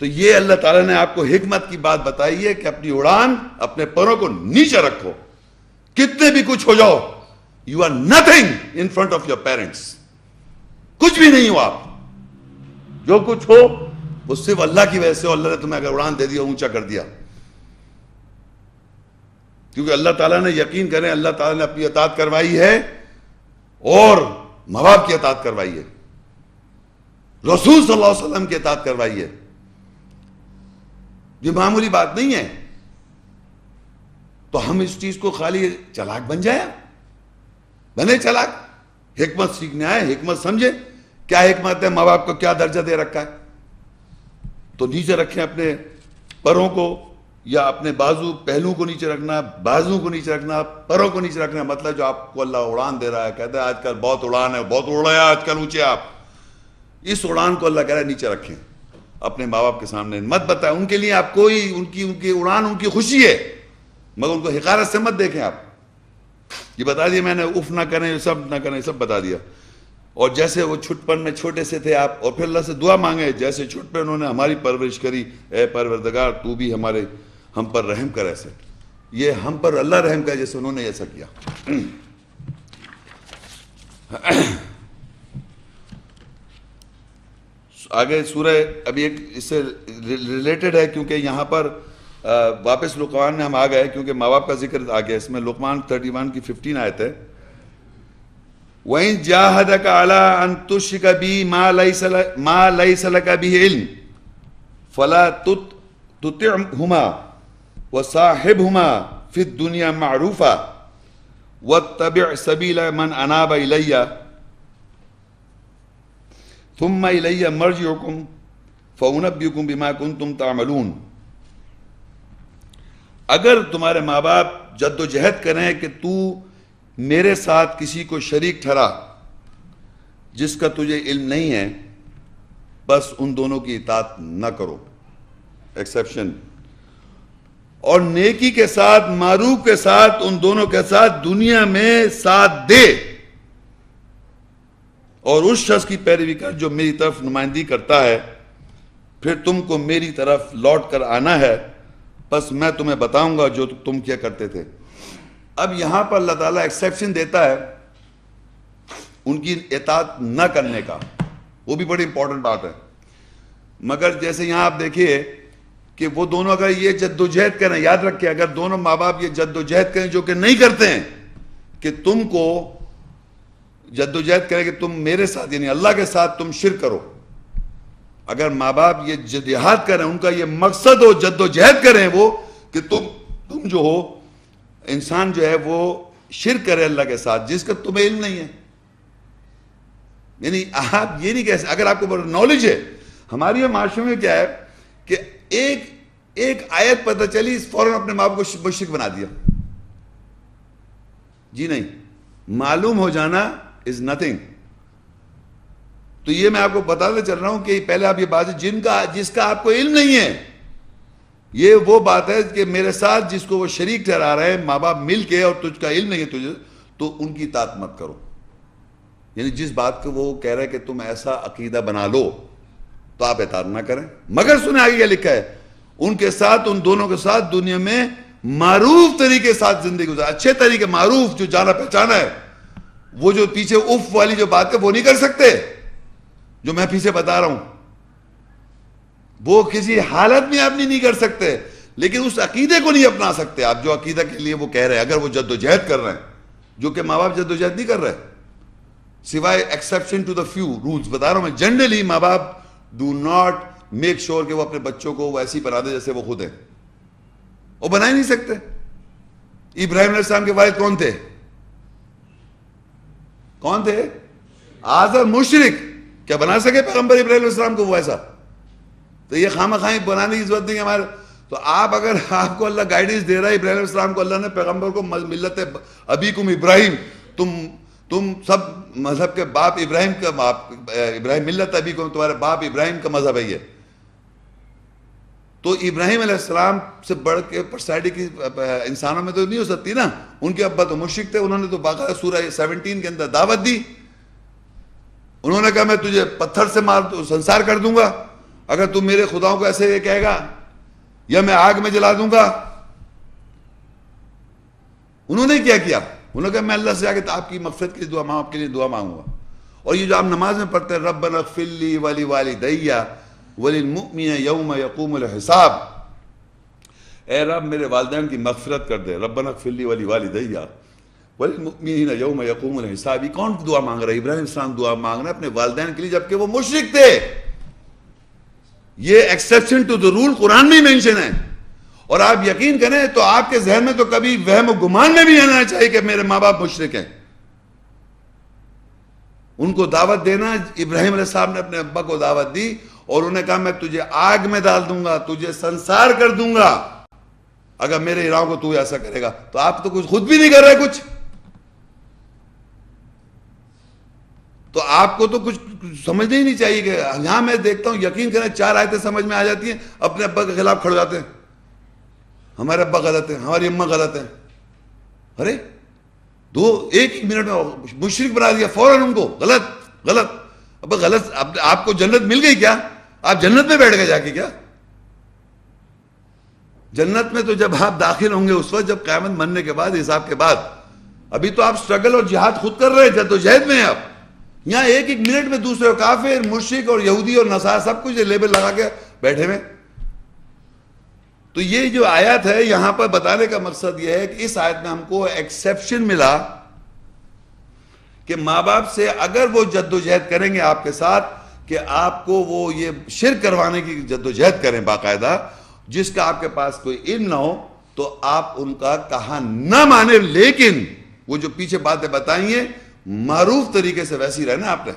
تو یہ اللہ تعالیٰ نے آپ کو حکمت کی بات بتائی ہے کہ اپنی اڑان اپنے پروں کو نیچے رکھو. کتنے بھی کچھ ہو جاؤ, you are nothing in front of your parents. کچھ بھی نہیں ہو آپ. جو کچھ ہو وہ صرف اللہ کی وجہ سے, اور اللہ نے تمہیں اگر اڑان دے دیا, اونچا کر دیا. کیونکہ اللہ تعالیٰ نے, یقین کریں, اللہ تعالیٰ نے اپنی اطاعت کروائی ہے اور ماں باپ کی اطاعت کروائی ہے, رسول صلی اللہ علیہ وسلم کی اطاعت کروائی ہے. یہ معمولی بات نہیں ہے. تو ہم اس چیز کو خالی چلاک بن جائیں, بنے چلاک, حکمت سیکھنے آئے, حکمت سمجھے کیا حکمت ہے, ماں باپ کو کیا درجہ دے رکھا ہے. تو نیچے رکھیں اپنے پروں کو, یا اپنے بازو پہلو کو نیچے رکھنا, بازو کو نیچے رکھنا, پروں کو نیچے رکھنا. مطلب جو آپ کو اللہ اڑان دے رہا ہے, کہتا ہے آج کل بہت اڑان ہے, بہت اڑ رہا ہے آج کل اونچے آپ, اس اڑان کو اللہ کہہ رہا ہے نیچے رکھیں. اپنے ماں باپ کے سامنے مت بتائیں. ان کے لیے آپ کوئی, ان کی اڑان ان کی خوشی ہے, مگر ان کو حقارت سے مت دیکھیں. آپ یہ بتا دیا میں نے, اف نہ کریں, سب نہ کریں, سب بتا دیا. اور جیسے وہ چھٹپن میں چھوٹے سے تھے آپ, اور پھر اللہ سے دعا مانگے, جیسے چھٹ پہ انہوں نے ہماری پرورش کری, اے پروردگار تو بھی ہم پر رحم کر. ایسے یہ ہم پر اللہ رحم کر جیسے انہوں نے ایسا کیا. آگے سورہ ابھی ایک اس سے ریلیٹڈ ہے, کیونکہ یہاں پر واپس لقمان میں ہم آ گئے, کیونکہ ماں باپ کا ذکر آ گیا. اس میں لقمان 31 کی 15 آیت ہے. وَإِن جَاهَدَكَ عَلَىٰ أَن تُشْرِكَ بِي مَا لَيْسَ لَكَ بِهِ عِلْمٌ فَلَا تُطِعْهُمَا وَصَاحِبْهُمَا فِي الدُّنْيَا مَعْرُوفًا وَاتَّبِعْ سَبِيلَ مَنْ أَنَابَ إِلَيَّ ثُمَّ إِلَيَّ مَرْجِعُكُمْ فَأُنَبِّئُكُمْ بِمَا كُنْتُمْ تَعْمَلُونَ. اگر تمہارے ماں باپ جد و جہد کریں کہ تو میرے ساتھ کسی کو شریک ٹھہرا جس کا تجھے علم نہیں ہے, بس ان دونوں کی اطاعت نہ کرو. ایکسیپشن. اور نیکی کے ساتھ, معروف کے ساتھ, ان دونوں کے ساتھ دنیا میں ساتھ دے, اور اس شخص کی پیروی کر جو میری طرف نمائندگی کرتا ہے, پھر تم کو میری طرف لوٹ کر آنا ہے, بس میں تمہیں بتاؤں گا جو تم کیا کرتے تھے. اب یہاں پر اللہ تعالیٰ ایکسیپشن دیتا ہے ان کی اطاعت نہ کرنے کا, وہ بھی بڑی امپورٹنٹ بات ہے. مگر جیسے یہاں آپ دیکھیے کہ وہ دونوں اگر یہ جد و جہد کریں, یاد رکھیں, اگر دونوں ماں باپ یہ جد و جہد کریں جو کہ نہیں کرتے ہیں, کہ تم کو جد و جہد کریں کہ تم میرے ساتھ یعنی اللہ کے ساتھ تم شرک کرو. اگر ماں باپ یہ جدیات کریں, ان کا یہ مقصد ہو جد و جہد کریں وہ کہ تم جو ہو انسان جو ہے وہ شرک کرے اللہ کے ساتھ جس کا تمہیں علم نہیں ہے. یعنی آپ یہ نہیں کہہ سکتے, اگر آپ کو نالج ہے. ہماری معاشرے میں کیا ہے کہ ایک آیت پتہ چلی, فوراً اپنے ماں باپ کو مشرک بنا دیا. جی نہیں, معلوم ہو جانا از نتھنگ. تو یہ میں آپ کو بتاتے چل رہا ہوں کہ پہلے آپ یہ بات ہے جس کا آپ کو علم نہیں ہے, یہ وہ بات ہے کہ میرے ساتھ جس کو وہ شریک ٹھہرا رہے ہیں ماں باپ مل کے, اور تجھ کا علم نہیں ہے تجھے, تو ان کی اطاعت مت کرو. یعنی جس بات کو وہ کہہ رہے کہ تم ایسا عقیدہ بنا لو, تو آپ اطاعت نہ کریں. مگر سنیں آگے کیا لکھا ہے, ان کے ساتھ, ان دونوں کے ساتھ دنیا میں معروف طریقے ساتھ زندگی گزار. اچھے طریقے, معروف جو جانا پہچانا ہے. وہ جو پیچھے اف والی جو بات ہے وہ نہیں کر سکتے, جو میں پیچھے بتا رہا ہوں, وہ کسی حالت میں آپ نہیں کر سکتے. لیکن اس عقیدے کو نہیں اپنا سکتے آپ جو عقیدہ کے لیے وہ کہہ رہے ہیں, اگر وہ جد و جہد کر رہے ہیں, جو کہ ماں باپ جد و جہد نہیں کر رہے, سوائے exception to the few rules بتا رہا ہوں میں. جنرلی ماں باپ ڈو ناٹ میک شور کہ وہ اپنے بچوں کو ویسی بنا دے جیسے وہ خود ہیں. وہ بنا ہی نہیں سکتے. ابراہیم علیہ السلام کے والد کون تھے؟ کون تھے؟ آزر مشرک. کیا بنا سکے پیغمبر ابراہیم علیہ السلام کو وہ ایسا؟ تو یہ خامہ خواہی بنانے کی ضرورت نہیں ہمارے. تو آپ اگر آپ کو اللہ گائیڈنس دے رہا ہے, ابراہیم علیہ السلام کو اللہ نے پیغمبر کو ملت ابیکم ابراہیم, تم سب مذہب کے باپ ابراہیم کا ابراہیم ملت ابیکم, تمہارے باپ ابراہیم کا مذہب ہے یہ. تو ابراہیم علیہ السلام سے بڑھ کے پرسنالٹی کی انسانوں میں تو نہیں ہو سکتی نا. ان کے ابا تو مشرک تھے, انہوں نے تو باقاعدہ سورہ 17 کے اندر دعوت دی. انہوں نے کہا میں تجھے پتھر سے مار سنسار کر دوں گا, اگر تم میرے خداؤں کو ایسے کہے گا یا میں آگ میں جلا دوں گا. انہوں نے کیا کیا؟ انہوں نے کہا میں اللہ سے آگے آپ کی مغفرت کے لیے دعا آپ کے لیے دعا مانگوں گا. اور یہ جو آپ نماز میں پڑھتے ہیں ربنا اغفر لی ولوالدی وللمؤمنین یوم یقوم الحساب، اے رب میرے والدین کی مغفرت کر دے. ربنا اغفر لی ولوالدی وللمؤمنین یوم یقوم الحساب. یہ کون دعا مانگ رہا ہے؟ ابراہیم علیہ السلام دعا مانگ رہے ہیں اپنے والدین کے لیے جبکہ وہ مشرک تھے. یہ ایکسیپشن ٹو دی رول قرآن میں مینشن ہے. اور آپ یقین کریں تو آپ کے ذہن میں تو کبھی وہم و گمان میں بھی آنا چاہیے کہ میرے ماں باپ مشرک ہیں. ان کو دعوت دینا، ابراہیم علیہ السلام نے اپنے ابا کو دعوت دی اور انہوں نے کہا میں تجھے آگ میں ڈال دوں گا، تجھے سنسار کر دوں گا اگر میرے ارادوں کو تو ایسا کرے گا. تو آپ تو کچھ خود بھی نہیں کر رہے کچھ، تو آپ کو تو کچھ سمجھنا ہی نہیں چاہیے. کہ یہاں میں دیکھتا ہوں یقین کریں 4 آیتیں سمجھ میں آ جاتی ہیں، اپنے ابا کے خلاف کھڑے جاتے ہیں، ہمارے ابا غلط ہیں، ہماری اماں غلط ہیں. ارے ایک منٹ میں مشرک بنا دیا فوراً ان کو، غلط غلط. اب غلط آپ کو جنت مل گئی کیا؟ آپ جنت میں بیٹھ گئے جا کے کیا؟ جنت میں تو جب آپ داخل ہوں گے اس وقت جب قیامت مرنے کے بعد، حساب کے بعد. ابھی تو آپ سٹرگل اور جہاد خود کر رہے ہیں، جدوجہد میں ہیں آپ. یہاں ایک منٹ میں دوسرے کافر، مشرک اور یہودی اور نصارا سب کچھ لیبل لگا کے بیٹھے ہوئے. تو یہ جو آیت ہے یہاں پر بتانے کا مقصد یہ ہے کہ اس آیت میں ہم کو ایکسیپشن ملا کہ ماں باپ سے اگر وہ جدوجہد کریں گے آپ کے ساتھ کہ آپ کو وہ یہ شرک کروانے کی جدوجہد کریں باقاعدہ، جس کا آپ کے پاس کوئی علم نہ ہو، تو آپ ان کا کہا نہ مانے. لیکن وہ جو پیچھے باتیں بتائی ہیں معروف طریقے سے ویسی رہنا. آپ نے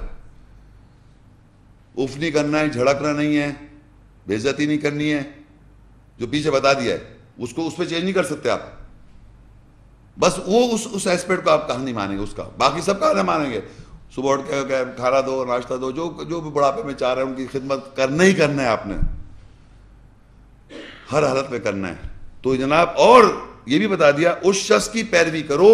اف نہیں کرنا ہے، جھڑکنا نہیں ہے، بے عزتی نہیں کرنی ہے، جو پیچھے بتا دیا ہے اس کو اس پہ چینج نہیں کر سکتے آپ. بس وہ اس ایسپیکٹ کو آپ کہاں نہیں مانیں گے، اس کا باقی سب کہاں نہیں مانیں گے. صبح اٹھ کے کھانا دو، ناشتہ دو، جو بھی بڑھاپے میں چاہ رہے ہیں ان کی خدمت کرنا ہی کرنا ہے، آپ نے ہر حالت میں کرنا ہے. تو جناب اور یہ بھی بتا دیا اس شخص کی پیروی کرو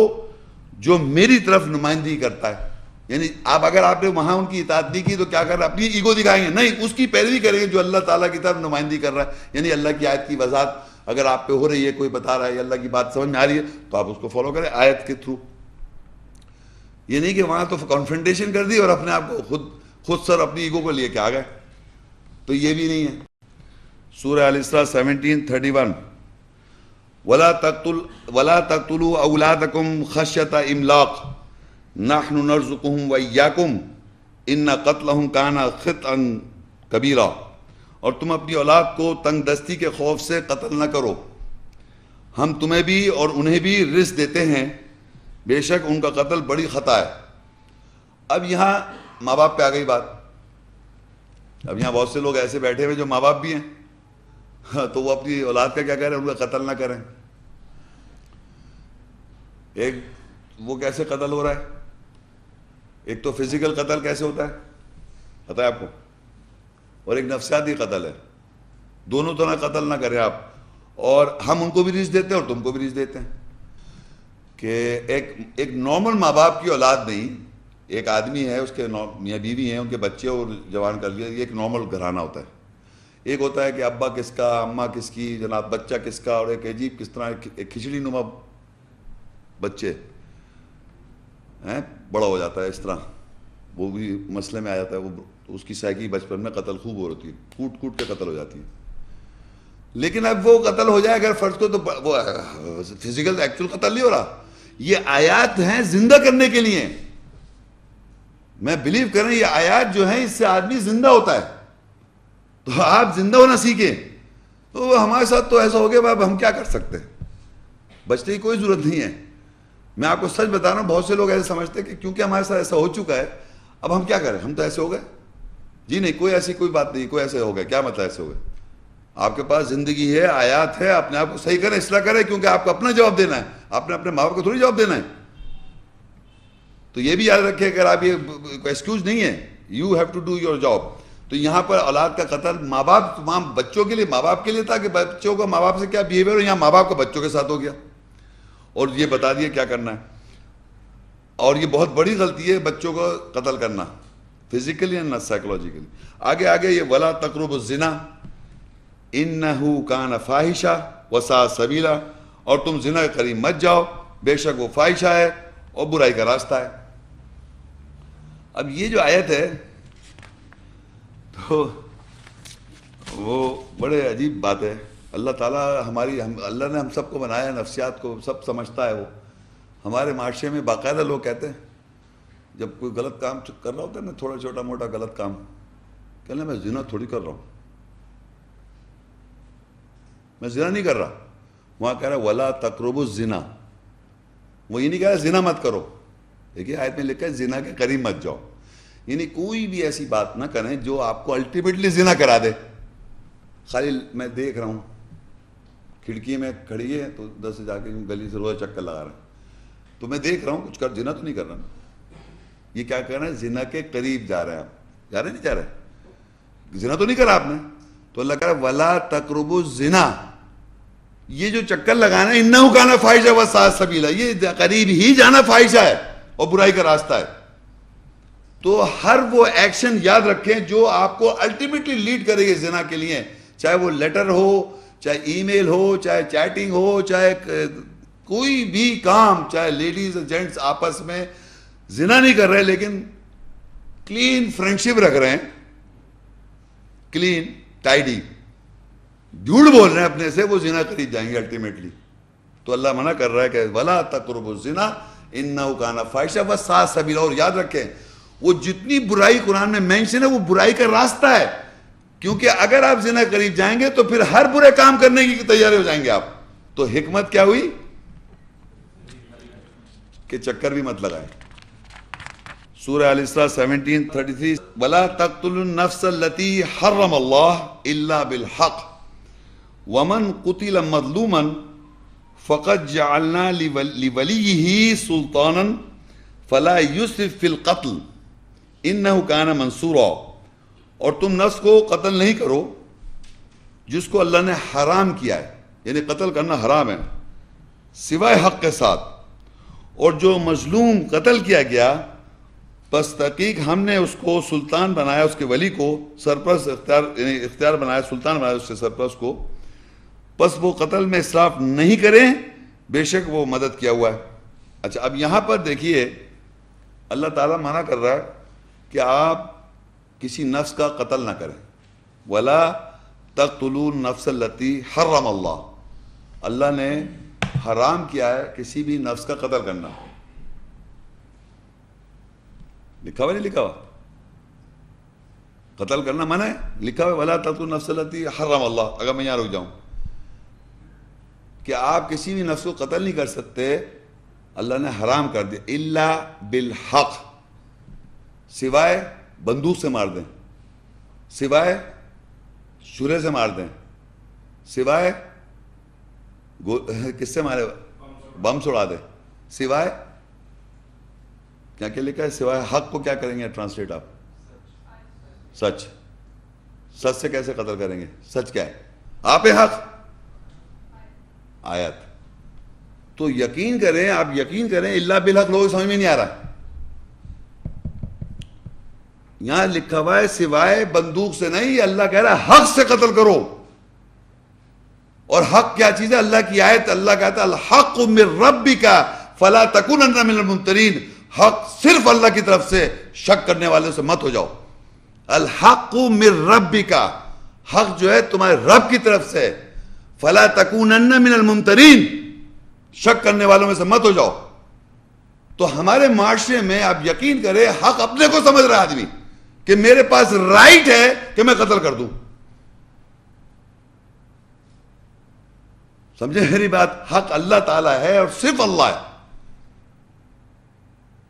جو میری طرف نمائندگی کرتا ہے. یعنی اگر آپ نے وہاں ان کی اطاعت نہیں کی تو کیا کر رہے ہیں؟ اپنی ایگو دکھائیں گے؟ نہیں، اس کی پیروی کریں گے جو اللہ تعالیٰ کی طرف نمائندگی کر رہا ہے. یعنی اللہ کی آیت کی وضاحت اگر آپ پہ ہو رہی ہے، کوئی بتا رہا ہے، اللہ کی بات سمجھ میں آ رہی ہے، تو آپ اس کو فالو کریں آیت کے تھرو. یہ نہیں کہ وہاں تو کانفرنٹیشن کر دی اور اپنے آپ کو خود سر اپنی ایگو کو لے کے آ گئے، تو یہ بھی نہیں ہے. سورہ الاسراء 17:31 وَلَا تَقْتُلُوا أَوْلَادَكُمْ خَشْيَةَ إِمْلَاقٍ نَحْنُ نَرْزُقُهُمْ وَإِيَّاكُمْ إِنَّ قَتْلَهُمْ كَانَ خِطْئًا كَبِيرًا. اور تم اپنی اولاد کو تنگ دستی کے خوف سے قتل نہ کرو، ہم تمہیں بھی اور انہیں بھی رزق دیتے ہیں، بے شک ان کا قتل بڑی خطا ہے. اب یہاں ماں باپ پہ آ گئی بات. اب یہاں بہت سے لوگ ایسے بیٹھے ہوئے جو ماں باپ بھی ہیں، تو وہ اپنی اولاد کا کیا کہہ رہے ہیں؟ ان کا قتل نہ کریں. ایک وہ کیسے قتل ہو رہا ہے؟ ایک تو فزیکل قتل کیسے ہوتا ہے پتہ ہے آپ کو، اور ایک نفسیاتی قتل ہے. دونوں طرح قتل نہ کریں آپ. اور ہم ان کو بھی رزق دیتے ہیں اور تم کو بھی رزق دیتے ہیں. کہ ایک نارمل ماں باپ کی اولاد نہیں، ایک آدمی ہے، اس کے میاں بیوی ہیں، ان کے بچے اور جوان کر لیا، یہ ایک نارمل گھرانہ ہوتا ہے. ایک ہوتا ہے کہ ابا کس کا، اماں کس کی، جناب بچہ کس کا، اور ایک عجیب کس طرح ایک کھچڑی نما بچے ہیں، بڑا ہو جاتا ہے اس طرح، وہ بھی مسئلے میں آ جاتا ہے. وہ اس کی سائیکی بچپن میں قتل خوب ہو رہی ہے، کوٹ کوٹ کے قتل ہو جاتی ہے. لیکن اب وہ قتل ہو جائے اگر فرض کو، تو وہ فزیکل ایکچوئل قتل نہیں ہو رہا. یہ آیات ہیں زندہ کرنے کے لیے. میں بلیو کریں یہ آیات جو ہیں اس سے آدمی زندہ ہوتا ہے. تو آپ زندہ ہونا سیکھیں. تو ہمارے ساتھ تو ایسا ہو گیا، اب ہم کیا کر سکتے ہیں؟ بچنے کی کوئی ضرورت نہیں ہے. میں آپ کو سچ بتا رہا ہوں، بہت سے لوگ ایسے سمجھتے ہیں کہ کیونکہ ہمارے ساتھ ایسا ہو چکا ہے اب ہم کیا کریں، ہم تو ایسے ہو گئے. جی نہیں، کوئی ایسی کوئی بات نہیں. کوئی ایسے ہو گئے، کیا مطلب ایسے ہو گئے؟ آپ کے پاس زندگی ہے، آیات ہے، اپنے آپ کو صحیح کریں، اصلاح کریں، کیونکہ آپ کو اپنا جواب دینا ہے، آپ نے اپنے ماں باپ کو تھوڑی جواب دینا ہے. تو یہ بھی یاد رکھیں، اگر آپ یہ ایکسکیوز نہیں ہے، you have to do your job. تو یہاں پر اولاد کا قتل ماں باپ تمام بچوں کے لیے، ماں باپ کے لیے تھا کہ بچوں کو ماں باپ سے کیا بیہیویئر ہو، یہاں ماں باپ کا بچوں کے ساتھ ہو گیا اور یہ بتا دیا کیا کرنا ہے. اور یہ بہت بڑی غلطی ہے بچوں کو قتل کرنا. Physically and psychologically. آگے یہ ولا تقربوا الزنا انہ کان فاحشہ وساء سبیلا، اور تم زنا کے قریب مت جاؤ، بے شک وہ فاحشہ ہے اور برائی کا راستہ ہے. اب یہ جو آیت ہے تو وہ بڑے عجیب بات ہے. اللہ تعالیٰ اللہ نے ہم سب کو بنایا، نفسیات کو سب سمجھتا ہے. وہ ہمارے معاشرے میں باقاعدہ لوگ کہتے ہیں جب کوئی غلط کام کر رہا ہوتا ہے نا، تھوڑا چھوٹا موٹا غلط کام، کہنا میں زنا تھوڑی کر رہا ہوں، میں زنا نہیں کر رہا. وہاں کہہ رہا ہے ولا تقربوا الزنا، وہ یہ نہیں کہہ رہا زنا مت کرو. دیکھیے آیت میں لکھا ہے زنا کے قریب مت جاؤ، یعنی کوئی بھی ایسی بات نہ کریں جو آپ کو الٹیمیٹلی زنا کرا دے. خالی میں دیکھ رہا ہوں کھڑکی میں کھڑی ہے تو ادھر سے جا کے گلی سے روز چکر لگا رہا ہے، تو میں دیکھ رہا ہوں کچھ کر، زنا تو نہیں کر رہا. یہ کیا کر رہے ہیں؟ زنا کے قریب جا رہے ہیں. آپ جا رہے نہیں جا رہے؟ زنا تو نہیں کرا آپ نے. تو اللہ کہہ رہا ہے ولا تقربوا الزنا، یہ جو چکر لگانا ہے انہ کان فاحشہ وساء سبیلا، یہ قریب ہی جانا فاحشہ ہے اور برائی کا راستہ ہے. تو ہر وہ ایکشن یاد رکھیں جو آپ کو الٹیمیٹلی لیڈ کرے گی زنا کے لیے، چاہے وہ لیٹر ہو، چاہے ای میل ہو، چاہے چیٹنگ ہو، چاہے کوئی بھی کام، چاہے لیڈیز اور جینٹس آپس میں زنا نہیں کر رہے لیکن کلین فرینڈشپ رکھ رہے ہیں، کلین ٹائڈی، جھوٹ بول رہے ہیں اپنے سے، وہ زنا قریب جائیں گے الٹیمیٹلی. تو اللہ منع کر رہا ہے کہ ولا تقربوا الزنا انہ کان فاحشہ وساء سبیلا. اور یاد رکھیں وہ جتنی برائی قرآن میں مینشن ہے وہ برائی کا راستہ ہے، کیونکہ اگر آپ زنا قریب جائیں گے تو پھر ہر برے کام کرنے کی تیار ہو جائیں گے آپ. تو حکمت کیا ہوئی کہ چکر بھی مت لگائیں. سورہ الاسراء 17:33 وَلَا تَقْتُلُوا النَّفْسَ الَّتِي حَرَّمَ اللَّهُ إِلَّا بِالْحَقِّ وَمَنْ قُتِلَ مَظْلُومًا فَقَدْ جَعَلْنَا لِوَلِيِّهِ سُلْطَانًا فَلَا يُسْرِفْ فِي الْقَتْلِ إِنَّهُ كَانَ مَنْصُورًا. اور تم نفس کو قتل نہیں کرو جس کو اللہ نے حرام کیا ہے، یعنی قتل کرنا حرام ہے سوائے حق کے ساتھ. اور جو مظلوم قتل کیا گیا پس تحقیق ہم نے اس کو سلطان بنایا، اس کے ولی کو سرپرست اختیار بنایا، سلطان بنایا اس کے سرپرست کو، پس وہ قتل میں اسراف نہیں کریں، بے شک وہ مدد کیا ہوا ہے. اچھا اب یہاں پر دیکھیے اللہ تعالیٰ منع کر رہا ہے کہ آپ کسی نفس کا قتل نہ کریں. وَلَا تَقْتُلُوا النَّفْسَ الَّتِي حَرَّمَ اللَّهُ، اللہ نے حرام کیا ہے کسی بھی نفس کا قتل کرنا. لکھا ہوا نہیں لکھا ہوا؟ قتل کرنا منع ہے، لکھا ہوا وَلَا تَقْتُلُوا النَّفْسَ الَّتِي حَرَّمَ اللَّهُ. اگر میں یہاں رک جاؤں کہ آپ کسی بھی نفس کو قتل نہیں کر سکتے، اللہ نے حرام کر دیا. الا بالحق، سوائے بندوق سے مار دیں، سوائے شورے سے مار دیں، سوائے کس سے مارے بم چھوڑا دیں، سوائے کیا کیا لکھا ہے؟ سوائے حق کو کیا کریں گے ٹرانسلیٹ آپ؟ سچ. سچ سے کیسے قتل کریں گے؟ سچ کیا ہے؟ آپ حق آیت. تو یقین کریں، آپ یقین کریں اللہ بالحق لوگوں سمجھ میں نہیں آ رہا. یہاں لکھا ہوا ہے سوائے بندوق سے نہیں، اللہ کہہ رہا ہے حق سے قتل کرو. اور حق کیا چیز ہے؟ اللہ کی آیت، اللہ کہتا ہے الحق من ربک فلا تکونن من الممترین. حق صرف اللہ کی طرف سے، شک کرنے والوں سے مت ہو جاؤ. الحق من ربک، حق جو ہے تمہارے رب کی طرف سے، فلا تکونن من الممترین، شک کرنے والوں میں سے مت ہو جاؤ. تو ہمارے معاشرے میں آپ یقین کریں حق اپنے کو سمجھ رہا ہے آدمی کہ میرے پاس رائٹ ہے کہ میں قتل کر دوں. سمجھے میری بات؟ حق اللہ تعالیٰ ہے اور صرف اللہ ہے.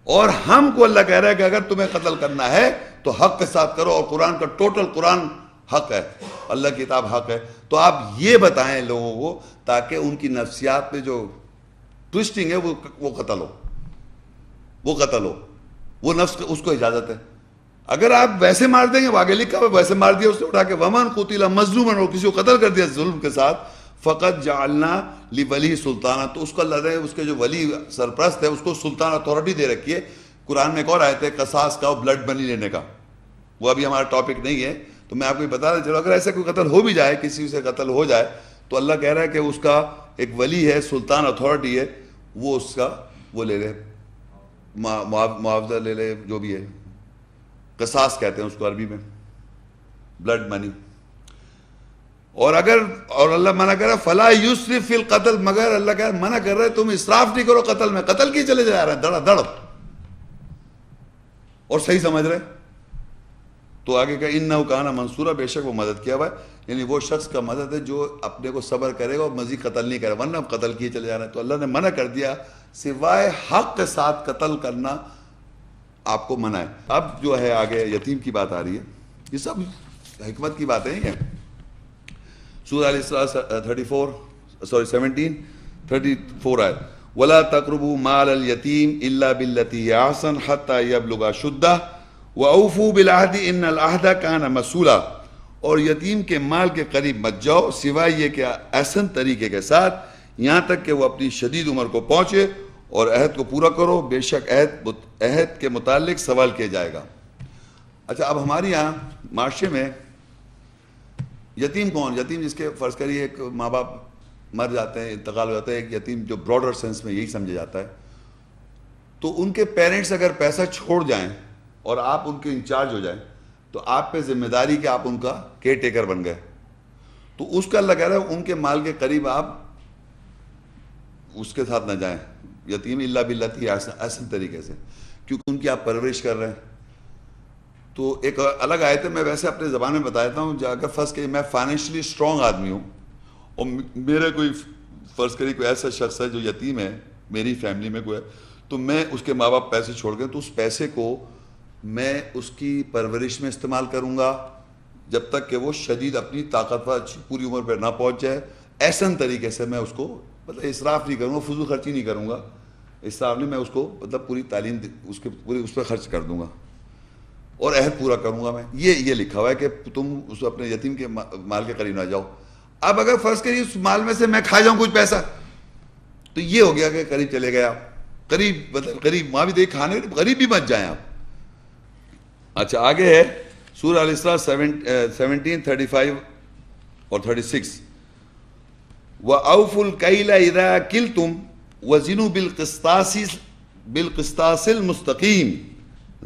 اور ہم کو اللہ کہہ رہا ہے کہ اگر تمہیں قتل کرنا ہے تو حق کے ساتھ کرو. اور قرآن کا ٹوٹل قرآن حق ہے، اللہ کی کتاب حق ہے. تو آپ یہ بتائیں لوگوں کو تاکہ ان کی نفسیات میں جو ٹوسٹنگ ہے وہ قتل ہو، وہ قتل ہو، وہ نفس اس کو اجازت ہے. اگر آپ ویسے مار دیں گے، وہ آگے لکھا ہوا ویسے مار دیا اس نے اٹھا کے، ومن قتل مظلوما، اور کسی کو قتل کر دیا ظلم کے ساتھ، فقط جعلنا لولی سلطانہ، تو اس کو اللہ نے اس کے جو ولی سرپرست ہے اس کو سلطان اتھارٹی دے رکھی ہے. قرآن میں ایک اور آیت ہے قصاص کا اور بلڈ منی لینے کا. وہ ابھی ہمارا ٹاپک نہیں ہے، تو میں آپ کو بتانا چلو، اگر ایسا کوئی قتل ہو بھی جائے، کسی سے قتل ہو جائے، تو اللہ کہہ رہا ہے کہ اس کا ایک ولی ہے، سلطان اتھارٹی ہے، وہ اس کا وہ لے لے، معاوضہ لے لے، جو بھی ہے، قصاص کہتے ہیں اس کو عربی میں، بلڈ منی. اور اللہ منع کر رہا ہے فلا یسرف فی القتل، مگر اللہ کہہ رہا ہے منع کر رہا ہے تم اسراف نہیں کرو قتل میں. قتل کی چلے جا رہے ہیں دڑ دڑ، اور صحیح سمجھ رہے. تو آگے کہ انہ کان منصورا، بے شک وہ مدد کیا ہوا ہے، یعنی وہ شخص کا مدد ہے جو اپنے کو صبر کرے گا اور مزید قتل نہیں کرے گا، ورنہ قتل کیے چلے جا رہے ہیں. تو اللہ نے منع کر دیا، سوائے حق کے ساتھ قتل کرنا آپ کو منع ہے. اب جو ہے آگے یتیم کی بات آ رہی ہے، یہ سب حکمت کی باتیں ہیں. سورہ الاسراء 17 آیت، وَلَا تَقْرَبُوا مَالَ الْيَتِيمِ إِلَّا بِالَّتِي هِيَ أَحْسَنُ حَتَّى يَبْلُغَ أَشُدَّهُ وَأَوْفُوا بِالْعَهْدِ إِنَّ الْعَهْدَ كَانَ مَسْئُولًا. اور یتیم کے مال کے قریب مت جاؤ سوائے یہ کہ احسن طریقے کے ساتھ، یہاں تک کہ وہ اپنی شدید عمر کو پہنچے، اور عہد کو پورا کرو، بے شک عہد کے متعلق سوال کیا جائے گا. اچھا، اب ہمارے یہاں معاشرے میں یتیم کون؟ یتیم جس کے فرض کریے ایک ماں باپ مر جاتے ہیں، انتقال ہو جاتا ہے، ایک یتیم جو براڈر سینس میں یہی سمجھا جاتا ہے. تو ان کے پیرنٹس اگر پیسہ چھوڑ جائیں اور آپ ان کے انچارج ہو جائیں، تو آپ پہ ذمہ داری کہ آپ ان کا کیئر ٹیکر بن گئے. تو اس کا اللہ کہہ رہا ہے ان کے مال کے قریب آپ اس کے ساتھ نہ جائیں، یتیم الا باللتی احسن طریقے سے، کیونکہ ان کی آپ پرورش کر رہے ہیں. تو ایک الگ آیت ہے، میں ویسے اپنے زبان میں بتا دیتا ہوں. اگر فرض کریے میں فائنینشلی اسٹرانگ آدمی ہوں اور میرے کوئی فرض کریے کوئی ایسا شخص ہے جو یتیم ہے، میری فیملی میں کوئی ہے، تو میں اس کے ماں باپ پیسے چھوڑ گئے تو اس پیسے کو میں اس کی پرورش میں استعمال کروں گا جب تک کہ وہ شدید اپنی طاقتور پوری عمر پہ نہ پہنچ جائے. احسن طریقے سے میں اس کو مطلب اسراف نہیں کروں گا، فضول خرچی نہیں کروں گا، اسراف نہیں، میں اس کو مطلب پوری تعلیم اس کے پوری اس پہ خرچ کر دوں گا اور عہد پورا کروں گا. میں یہ لکھا ہوا ہے کہ تم اس اپنے یتیم کے مال کے قریب نہ جاؤ. اب اگر فرض کریے اس مال میں سے میں کھا جاؤں کچھ پیسہ، تو یہ ہو گیا کہ قریب چلے گئے آپ، قریب مطلب قریب، وہاں بھی دیکھ کھانے قریب بھی مت جائیں آپ. اچھا، آگے ہے سورہ الاسراء 17:35 اور 36، وَأَوْفُوا الْكَيْلَ إِذَا كِلْتُمْ وَزِنُوا بِالْقِسْطَاسِ الْمُسْتَقِيمِ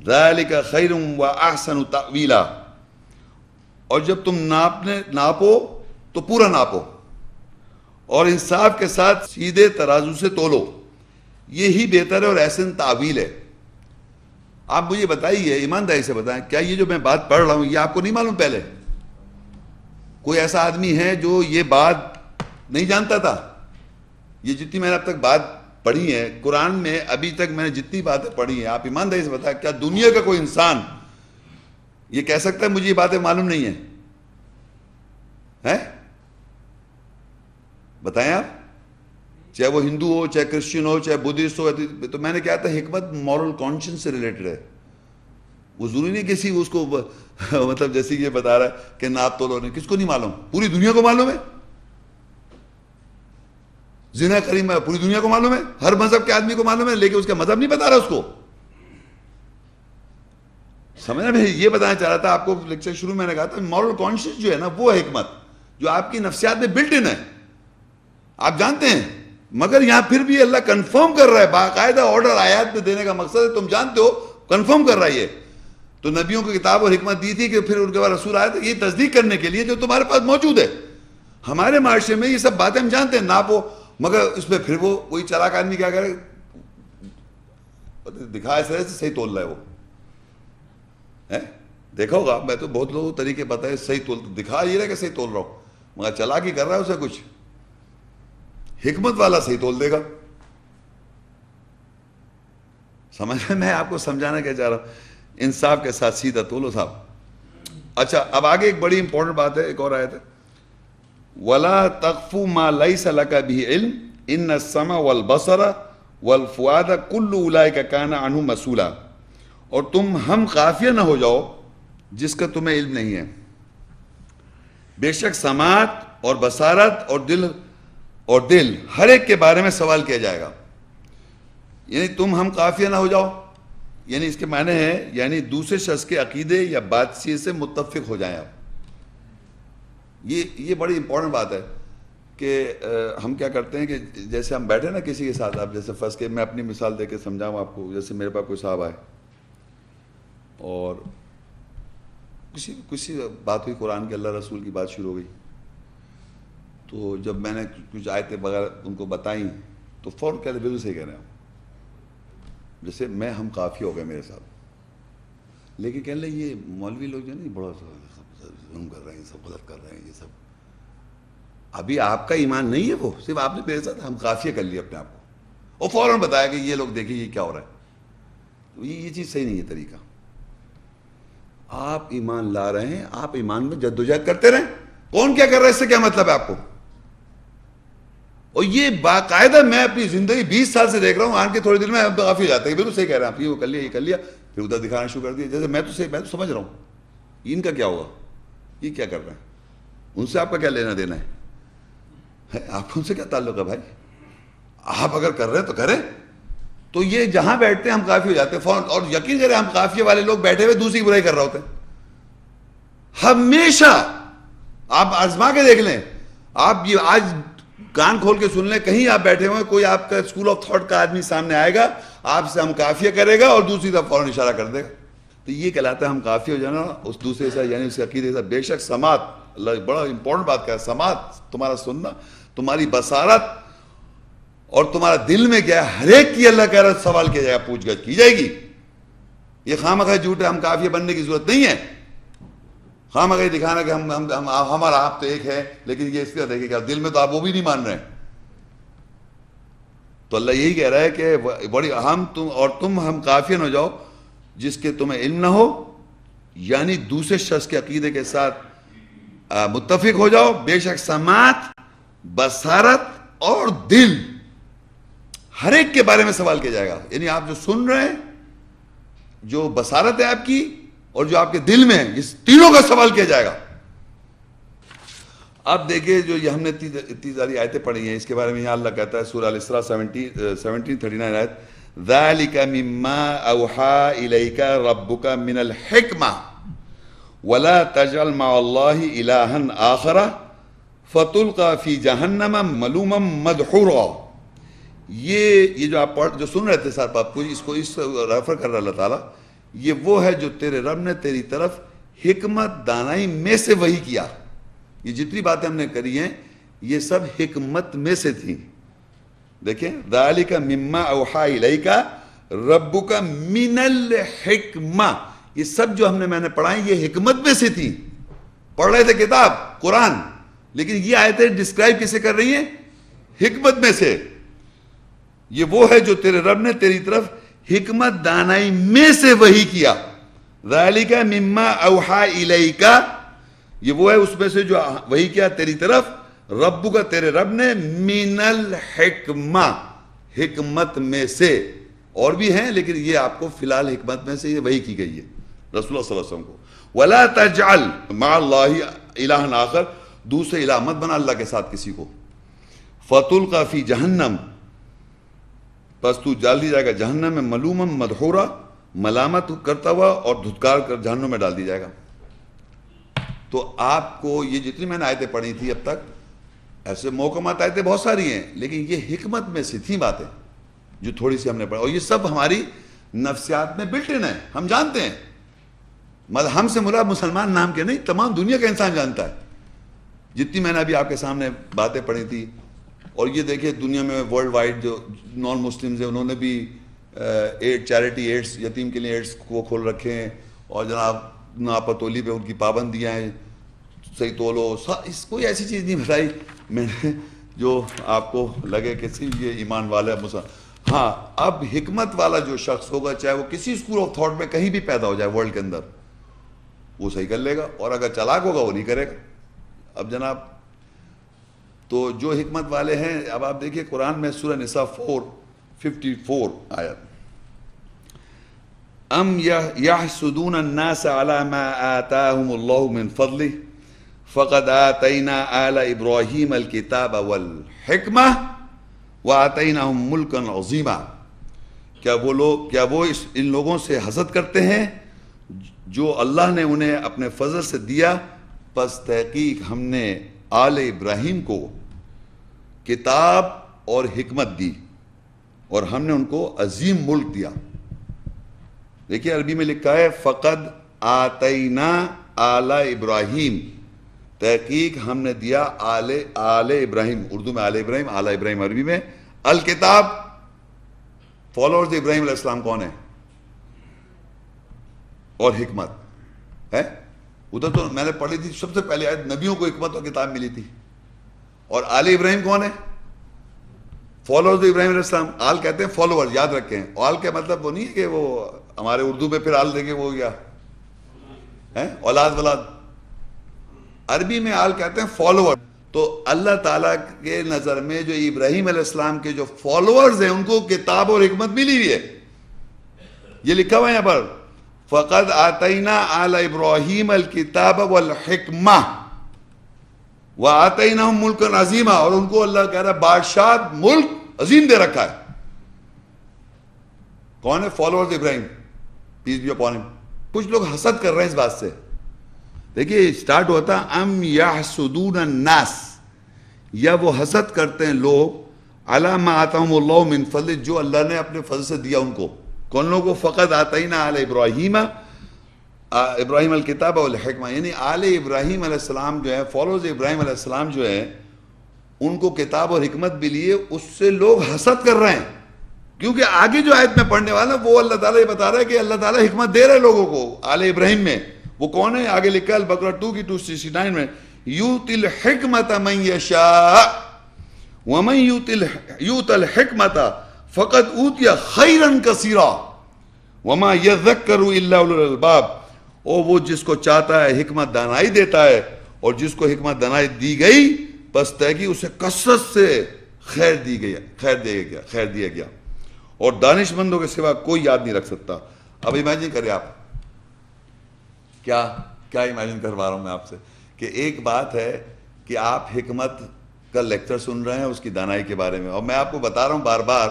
ذَلِكَ خَيْرٌ وَأَحْسَنُ تَأْوِيلًا. اور جب تم ناپو تو پورا ناپو اور انصاف کے ساتھ سیدھے ترازو سے تولو، یہی بہتر ہے اور احسن تعویل ہے. آپ مجھے بتائیے، ایمانداری سے بتائیں، کیا یہ جو میں بات پڑھ رہا ہوں یہ آپ کو نہیں معلوم پہلے؟ کوئی ایسا آدمی ہے جو یہ بات نہیں جانتا تھا؟ یہ جتنی میں نے اب تک بات پڑھی ہے قرآن میں، ابھی تک میں نے جتنی باتیں پڑھی ہیں، آپ ایمانداری سے بتائیں کیا دنیا کا کوئی انسان یہ کہہ سکتا ہے مجھے یہ باتیں معلوم نہیں ہیں؟ بتائیں آپ، چاہے وہ ہندو ہو، چاہے کرسچن ہو، چاہے بدھسٹ ہو. تو میں نے کہا تھا حکمت مورل کانشنس سے ریلیٹڈ ہے. وہ ضروری نہیں کسی اس کو مطلب جیسے یہ بتا رہا ہے کہ ناپ تولو نہیں، کس کو نہیں معلوم؟ پوری دنیا کو معلوم ہے. زنا کریم ہے، پوری دنیا کو معلوم ہے، ہر مذہب کے آدمی کو معلوم ہے، لیکن اس کا مذہب نہیں بتا رہا اس کو. سمجھنا؟ میں یہ بتانا چاہ رہا تھا آپ کو لیکچر شروع میں نے کہا تھا مورل کانشنس جو ہے نا، وہ حکمت جو آپ کی نفسیات میں بلٹ ان ہے، آپ جانتے ہیں. مگر یہاں پھر بھی اللہ کنفرم کر رہا ہے، باقاعدہ آرڈر آیات میں دینے کا مقصد ہے، تم جانتے ہو، کنفرم کر رہا ہے. یہ تو نبیوں کو کتاب اور حکمت دی تھی کہ پھر ان کے بعد رسول آئے تھے یہ تصدیق کرنے کے لیے جو تمہارے پاس موجود ہے. ہمارے معاشرے میں یہ سب باتیں ہم جانتے ہیں، ناپو، مگر اس میں پھر وہ کوئی چلاک آدمی کیا کرے، دکھا اس طرح سے صحیح تول رہا ہے. وہ دیکھا ہوگا، میں تو بہت لوگوں طریقے بتائے صحیح تول، دکھا یہ رہا کہ صحیح تول رہا ہوں، مگر چلاکی کر رہا ہے اسے کچھ. حکمت والا صحیح تول دے گا. سمجھ میں آپ کو سمجھانا کیا چاہ رہا ہوں، انصاف کے ساتھ سیدھا تولو صاحب. اچھا، اب آگے ایک بڑی امپورٹنٹ بات ہے، ایک اور آیت ہے، وَلَا تَقْفُ مَا لَيْسَ لَكَ بِهِ عِلْمٌ إِنَّ السَّمْعَ وَالْبَصَرَ وَالْفُؤَادَ كُلُّ أُولَئِكَ كَانَ عَنْهُ مسؤولا. اور تم ہم قافیہ نہ ہو جاؤ جس کا تمہیں علم نہیں ہے، بے شک سماعت اور بصارت اور دل ہر ایک کے بارے میں سوال کیا جائے گا. یعنی تم ہم قافیہ نہ ہو جاؤ، یعنی اس کے معنی ہے یعنی دوسرے شخص کے عقیدے یا بات سے متفق ہو جائیں آپ. یہ بڑی امپورٹنٹ بات ہے کہ ہم کیا کرتے ہیں کہ جیسے ہم بیٹھے نا کسی کے ساتھ, آپ جیسے فرض کہ میں اپنی مثال دے کے سمجھاؤں آپ کو, جیسے میرے پاس کوئی صاحب آئے اور کسی بات ہوئی قرآن کے, اللہ رسول کی بات شروع ہو گئی, تو جب میں نے کچھ آیتیں وغیرہ ان کو بتائیں تو فوراً کہہ رہے بالکل صحیح کہہ رہے ہیں آپ. جیسے میں ہم کافی ہو گئے میرے ساتھ, لیکن کہنے لگے یہ مولوی لوگ جو نہیں بڑا ظلم کر رہے ہیں, سب غلط کر رہے ہیں, یہ سب ابھی آپ کا ایمان نہیں ہے, وہ صرف آپ نے میرے ساتھ ہم کافیہ کر لیا اپنے آپ کو اور فوراً بتایا کہ یہ لوگ دیکھیں یہ کیا ہو رہا ہے. تو یہ چیز صحیح نہیں ہے طریقہ. آپ ایمان لا رہے ہیں, آپ ایمان میں جدوجہد کرتے رہیں, کون کیا کر رہا ہے اس سے کیا مطلب ہے آپ کو. اور یہ باقاعدہ میں اپنی زندگی 20 سال سے دیکھ رہا ہوں, آن کے تھوڑے دن میں کافی ہو جاتا ہے کہ بالکل صحیح کہہ رہے ہیں آپ, یہ وہ کر لیا, یہ کر لیا, پھر ادھر دکھانا شروع کر دیا. جیسے میں تو سمجھ رہا ہوں ان کا کیا ہوگا, یہ کیا کر رہے ہیں, ان سے آپ کا کیا لینا دینا ہے, آپ کو ان سے کیا تعلق ہے بھائی. آپ اگر کر رہے ہیں تو کریں. تو یہ جہاں بیٹھتے ہیں ہم کافی ہو جاتے ہیں فوراً, اور یقین کریں ہم کافیے والے لوگ بیٹھے ہوئے دوسری برائی کر رہے ہوتے ہیں ہمیشہ. آپ آزما کے دیکھ لیں, آپ یہ آج کان کھول کے سن لیں, کہیں آپ بیٹھے ہوئے کوئی آپ کا اسکول آف تھاٹ کا آدمی سامنے آئے گا, آپ سے ہم کافیہ کرے گا اور دوسری طرف فوراً اشارہ کر دے گا. تو یہ کہلاتا ہے ہم کافی ہو جانا اس دوسرے سے, یعنی اس عقیدے سے. بے شک سماعت, اللہ بڑا امپورٹنٹ بات کہا, سماعت تمہارا سننا, تمہاری بصارت اور تمہارا دل میں کیا ہے, ہر ایک کی اللہ کہہ رہا سوال کیا جائے گا, پوچھ گچھ کی جائے گی. یہ خواہ جھوٹ ہے, ہم کافی بننے کی ضرورت نہیں ہے. خواہ دکھانا کہ ہمارا آپ تو ایک ہے, لیکن یہ اس طرح دیکھے گا دل میں تو آپ وہ بھی نہیں مان رہے ہیں. تو اللہ یہی کہہ رہا ہے کہ بڑی اہم تم ہم کافین ہو جاؤ جس کے تمہیں علم نہ ہو, یعنی دوسرے شخص کے عقیدے کے ساتھ متفق ہو جاؤ. بے شک سماعت, بصارت اور دل, ہر ایک کے بارے میں سوال کیا جائے گا. یعنی آپ جو سن رہے ہیں, جو بصارت ہے آپ کی, اور جو آپ کے دل میں, اس تینوں کا سوال کیا جائے گا. اب دیکھیں جو یہ ہم نے اتنی ساری آیتیں پڑھی ہیں, اس کے بارے میں یہاں اللہ کہتا ہے سورہ الاسراء 17:39 آیت, ذَلِكَ مِمَّا أَوْحَا إِلَيْكَ رَبُّكَ مِنَ الْحِكْمَةِ وَلَا تَجْعَلْ مَعَ اللَّهِ إِلَٰهًا آخَرَ فَتُلْقَىٰ فِي جَهَنَّمَ مَلُومًا مَدْحُورًا. یہ جو آپ جو سن رہے تھے ساتھ آپ کو, اس کو اس ریفر کر رہا اللہ تعالیٰ, یہ وہ ہے جو تیرے رب نے تیری طرف حکمت دانائی میں سے وحی کیا. یہ جتنی باتیں ہم نے کری ہیں یہ سب حکمت میں سے تھیں. دیکھیں, ذالک مما اوحا الیک ربک من الحکمہ, یہ سب جو میں نے پڑھائیں یہ حکمت میں سے تھی. پڑھ رہے تھے کتاب قرآن, لیکن یہ آیتیں ڈسکرائب کسے کر رہی ہیں, حکمت میں سے. یہ وہ ہے جو تیرے رب نے تیری طرف حکمت دانائی میں سے وحی کیا. ذالک مما اوحا الیک, یہ وہ ہے اس میں سے جو وحی کیا تیری طرف, رب کا تیرے رب نے, من الحکمہ, حکمت میں سے. اور بھی ہیں لیکن یہ آپ کو فی الحال حکمت میں سے یہ وحی کی گئی ہے رسول اللہ صلی اللہ علیہ وسلم کو. ولا تجعل مع اللہ الہا آخر, دوسرے الہ مت بنا اللہ کے ساتھ کسی کو. فتلقی فی جہنم, بس تو ڈال دی جائے گا جہنم میں, ملوما مدحورا, ملامت کرتا ہوا اور دھتکار کر جہنم میں ڈال دی جائے گا. تو آپ کو یہ جتنی میں نے آیتیں پڑھی تھی اب تک, ایسے محکمات آیتیں بہت ساری ہیں, لیکن یہ حکمت میں سے تھیں باتیں جو تھوڑی سی ہم نے پڑھی, اور یہ سب ہماری نفسیات میں بلٹ ان ہے, ہم جانتے ہیں. ہم سے مراد مسلمان نام کے نہیں, تمام دنیا کا انسان جانتا ہے جتنی میں نے ابھی آپ کے سامنے باتیں پڑھی تھی. اور یہ دیکھیں دنیا میں ورلڈ وائڈ جو نان مسلمز ہیں انہوں نے بھی چیریٹی ایڈس, یتیم کے لیے ایڈس کو کھول رکھے ہیں, اور جناب ناپتولی پہ ان کی پابندیاں ہیں, صحیح تولو. اس کوئی ایسی چیز نہیں بتائی میں نے جو آپ کو لگے کہ صرف یہ ایمان والا ہے. ہاں, اب حکمت والا جو شخص ہوگا, چاہے وہ کسی اسکول آف تھاٹ میں کہیں بھی پیدا ہو جائے ورلڈ کے اندر, وہ صحیح کر لے گا, اور اگر چالاک ہوگا وہ نہیں کرے گا. اب جناب تو جو حکمت والے ہیں, اب آپ دیکھیے قرآن میں سورہ نساء 4:54 آیت, ام یحسدون الناس علی ما آتاہم اللہ من فضلہ فقد آتینا آل ابراہیم الکتاب والحکمہ وآتیناہم ملکا عظیما. کیا وہ ان لوگوں سے حسد کرتے ہیں جو اللہ نے انہیں اپنے فضل سے دیا؟ پس تحقیق ہم نے آل ابراہیم کو کتاب اور حکمت دی اور ہم نے ان کو عظیم ملک دیا. دیکھیے عربی میں لکھا ہے فقد آتینا آل ابراہیم، تحقیق ہم نے دیا آل ابراہیم، اردو میں آل ابراہیم، آل ابراہیم عربی میں، الکتاب. فالوورز ابراہیم علیہ السلام کون ہے؟ اور حکمت ہے. ادھر تو میں نے پڑھی تھی سب سے پہلے آیت نبیوں کو حکمت اور کتاب ملی تھی. اور آل ابراہیم کون ہے؟ فالوورز ابراہیم علیہ السلام. آل کہتے ہیں فالوور، یاد رکھیں. آل کا مطلب وہ نہیں ہے کہ وہ ہمارے اردو میں پھر آل دیں گے وہ گیا ہے اولاد ولاد. عربی میں آل کہتے ہیں فالوور. تو اللہ تعالیٰ کے نظر میں جو ابراہیم علیہ السلام کے جو فالوورز ہیں ان کو کتاب اور حکمت ملی ہوئی ہے. یہ لکھا ہوا ہے یہاں پر فقد آتینا آل ابراہیم الکتاب والحکمہ وآتیناہم ملکا عظیما، اور ان کو اللہ کہہ رہا ہے بادشاہ ملک عظیم دے رکھا ہے. کون ہے؟ Followers Ibrahim, peace be upon him. کچھ لوگ حسد کر رہے ہیں اس بات سے. دیکھیے اسٹارٹ ہوتا ام یحسدون الناس، یا وہ حسد کرتے ہیں لوگ علی ما آتاہم اللہ من فضل، جو اللہ نے اپنے فضل سے دیا ان کو. کون لوگوں کو؟ فقد آتینا آل ابراہیم، ابراہیم الکتاب والحکمہ، یعنی آل ابراہیم علیہ السلام جو ہے، فالوورز ابراہیم علیہ السلام جو ہے ان کو کتاب اور حکمت بھی لیے. اس سے لوگ حسد کر رہے ہیں کیونکہ آگے جو آیت میں پڑھنے والا وہ اللہ تعالیٰ یہ بتا رہا ہے کہ اللہ تعالیٰ حکمت دے رہے لوگوں کو آل ابراہیم میں. وہ کون ہے؟ آگے لکھا ہے البقرہ 2 کی 269 میں یؤتی الحکمت من یشاء ومن یؤت الحکمت فقد اوتی خیرا کثیرا وما یذکر الا اولو الالباب. اور وہ جس کو چاہتا ہے حکمت دانائی دیتا ہے، اور جس کو حکمت دانائی دی گئی بس تحقیق اسے کثرت سے خیر دیا گیا اور دانش مندوں کے سوا کوئی یاد نہیں رکھ سکتا. اب امیجن کریں آپ، کیا امیجن کروا رہا ہوں میں آپ سے کہ ایک بات ہے کہ آپ حکمت کا لیکچر سن رہے ہیں اس کی دانائی کے بارے میں، اور میں آپ کو بتا رہا ہوں بار بار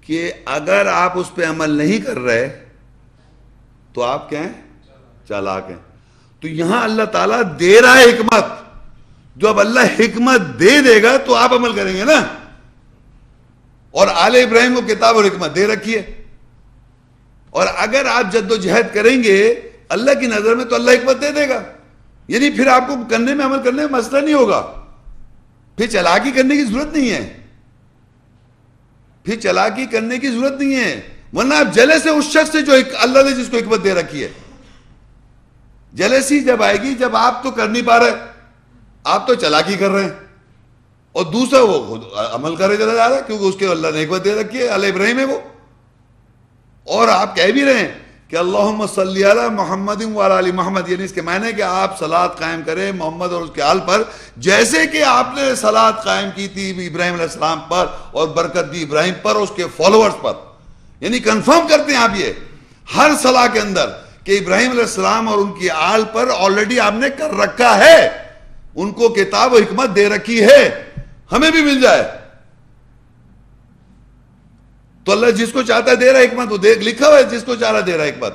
کہ اگر آپ اس پہ عمل نہیں کر رہے تو آپ کیا ہیں؟ چالاک ہیں. تو یہاں اللہ تعالیٰ دے رہا ہے حکمت. جو اب اللہ حکمت دے گا تو آپ عمل کریں گے نا. اور آل ابراہیم کو کتاب اور حکمت دے رکھی ہے، اور اگر آپ جد و جہد کریں گے اللہ کی نظر میں تو اللہ حکمت دے گا. یعنی پھر آپ کو کرنے میں، عمل کرنے میں مسئلہ نہیں ہوگا. پھر چالاکی کرنے کی ضرورت نہیں ہے، ورنہ آپ جلے سے اس شخص سے جو اللہ نے جس کو حکمت دے رکھی ہے. جلیسی جب آئے گی جب آپ تو کر نہیں پا رہے، آپ تو چالاکی کر رہے ہیں، اور دوسرا وہ خود عمل کرے چلا جا رہا ہے کیونکہ اس کے اللہ نے حکمت دے رکھی ہے، آل ابراہیم ہے وہ. اور آپ کہہ بھی رہے ہیں کہ اللہم صلی علی محمد وعلی آل محمد، یعنی اس کے معنی ہے کہ آپ صلاۃ قائم کریں محمد اور اس کے آل پر جیسے کہ آپ نے صلاۃ قائم کی تھی ابراہیم علیہ السلام پر اور برکت دی ابراہیم پر اور اس کے فالوورز پر. یعنی کنفرم کرتے ہیں آپ یہ ہر صلاح کے اندر کہ ابراہیم علیہ السلام اور ان کی آل پر آلریڈی آپ نے کر رکھا ہے، ان کو کتاب و حکمت دے رکھی ہے، ہمیں بھی مل جائے. تو اللہ جس کو چاہتا ہے دے رہا ہے حکمت، وہ لکھا ہوا ہے جس کو چاہ رہا دے رہا ہے حکمت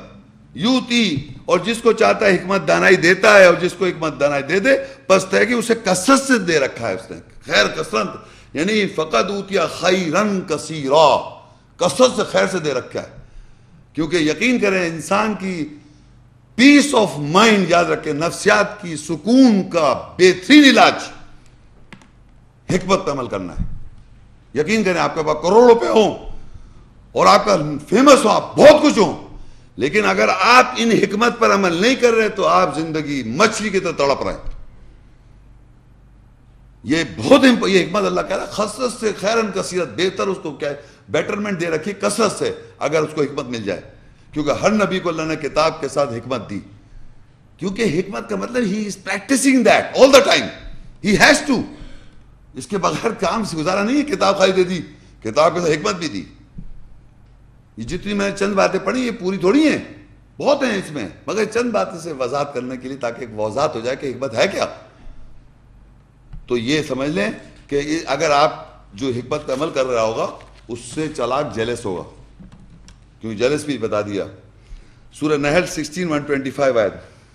یوتی، اور جس کو چاہتا ہے حکمت دانائی دیتا ہے، اور جس کو حکمت دانائی دے پس ہے کہ اسے کثرت سے دے رکھا ہے، اس نے خیر کثرت، یعنی فقط اوتیا خیرن کثیرا، کثرت سے خیر سے دے رکھا ہے. کیونکہ یقین کریں انسان کی پیس آف مائنڈ، یاد رکھیں نفسیات کی سکون کا بہترین علاج حکمت پہ عمل کرنا ہے. یقین کریں آپ کے پاس کروڑ روپے ہوں اور آپ کا فیمس ہو، آپ بہت کچھ ہوں، لیکن اگر آپ ان حکمت پر عمل نہیں کر رہے تو آپ زندگی مچھلی کی طرح تڑپ رہے ہیں. یہ بہت یہ حکمت اللہ کہہ رہا ہے کثرت سے خیرن کثیرت، بہتر اس کو کیا ہے بیٹرمنٹ دے رکھی کثرت سے اگر اس کو حکمت مل جائے. کیونکہ ہر نبی کو اللہ نے کتاب کے ساتھ حکمت دی، کیونکہ حکمت کا مطلب ہی is practising that all the time, he has to. اس کے بغیر کام سے گزارا نہیں ہے. کتاب خالی دے دی، کتاب کے ساتھ حکمت بھی دی. یہ جتنی میں نے چند باتیں پڑھی یہ پوری تھوڑی ہیں، بہت ہیں اس میں، مگر چند باتیں سے وضاحت کرنے کے لیے تاکہ ایک وضاحت ہو جائے کہ حکمت ہے کیا. تو یہ سمجھ لیں کہ اگر آپ جو حکمت پہ عمل کر رہا ہوگا اس سے چالاک جیلس ہوگا. کیونکہ جلس بھی بتا دیا. سورہ نحل 16:125 آیت.